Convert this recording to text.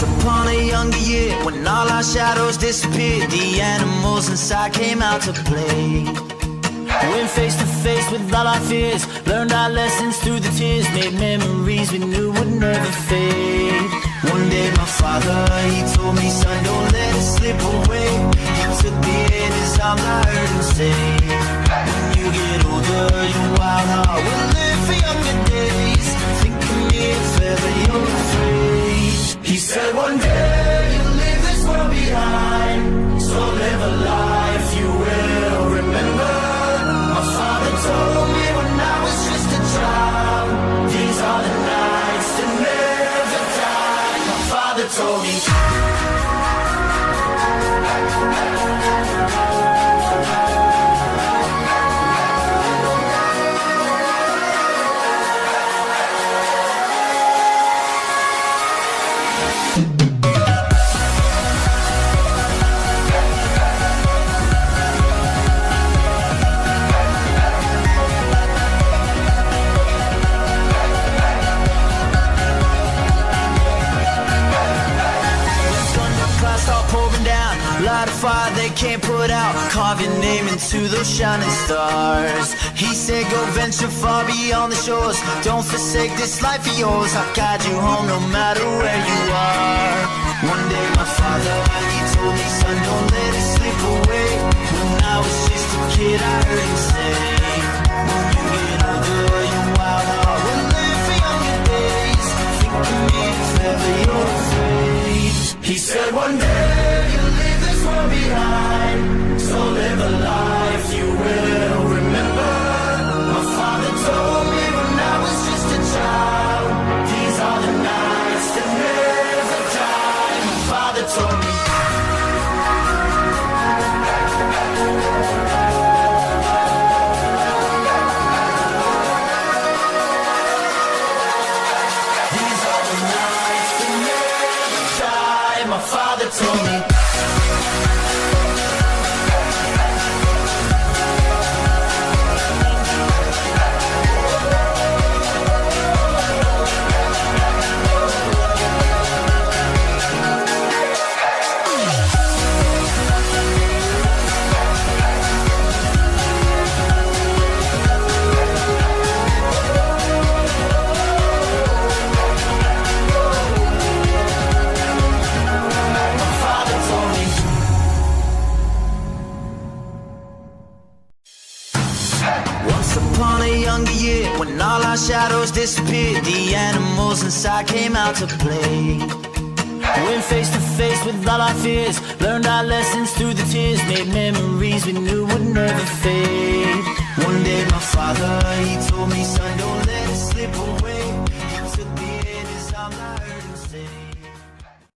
upon a younger year, when all our shadows disappeared, the animals inside came out to play. Went face to face with all our fears, learned our lessons through the tears, made memories we knew would never fade. One day my father, he told me, son, don't let it slip away. He took me in his arms, I heard him say, when you get older, your wild heart will live for younger days. Think of me if ever you're afraid. He said one day you'll leave this world behind, so live a life you will remember. My father told me when I was just a child, these are the nights that never die. My father told me. Light a fire they can't put out, carve your name into those shining stars. He said go venture far beyond the shores, don't forsake this life of yours. I'll guide you home no matter where you are. One day my father, he told me, son, don't let it slip away. When I was just a kid I heard him say, when you get older your wild heart will live for younger days. Think of me if ever you're afraid. He said one day you'll leave this world behind, so live a life you will remember. My father told me when I was just a child, these are the nights that never die. My father told me. These are the nights that never die. My father told me. When all our shadows disappeared, the animals inside came out to play. Went face to face with all our fears, learned our lessons through the tears, made memories we knew would never fade.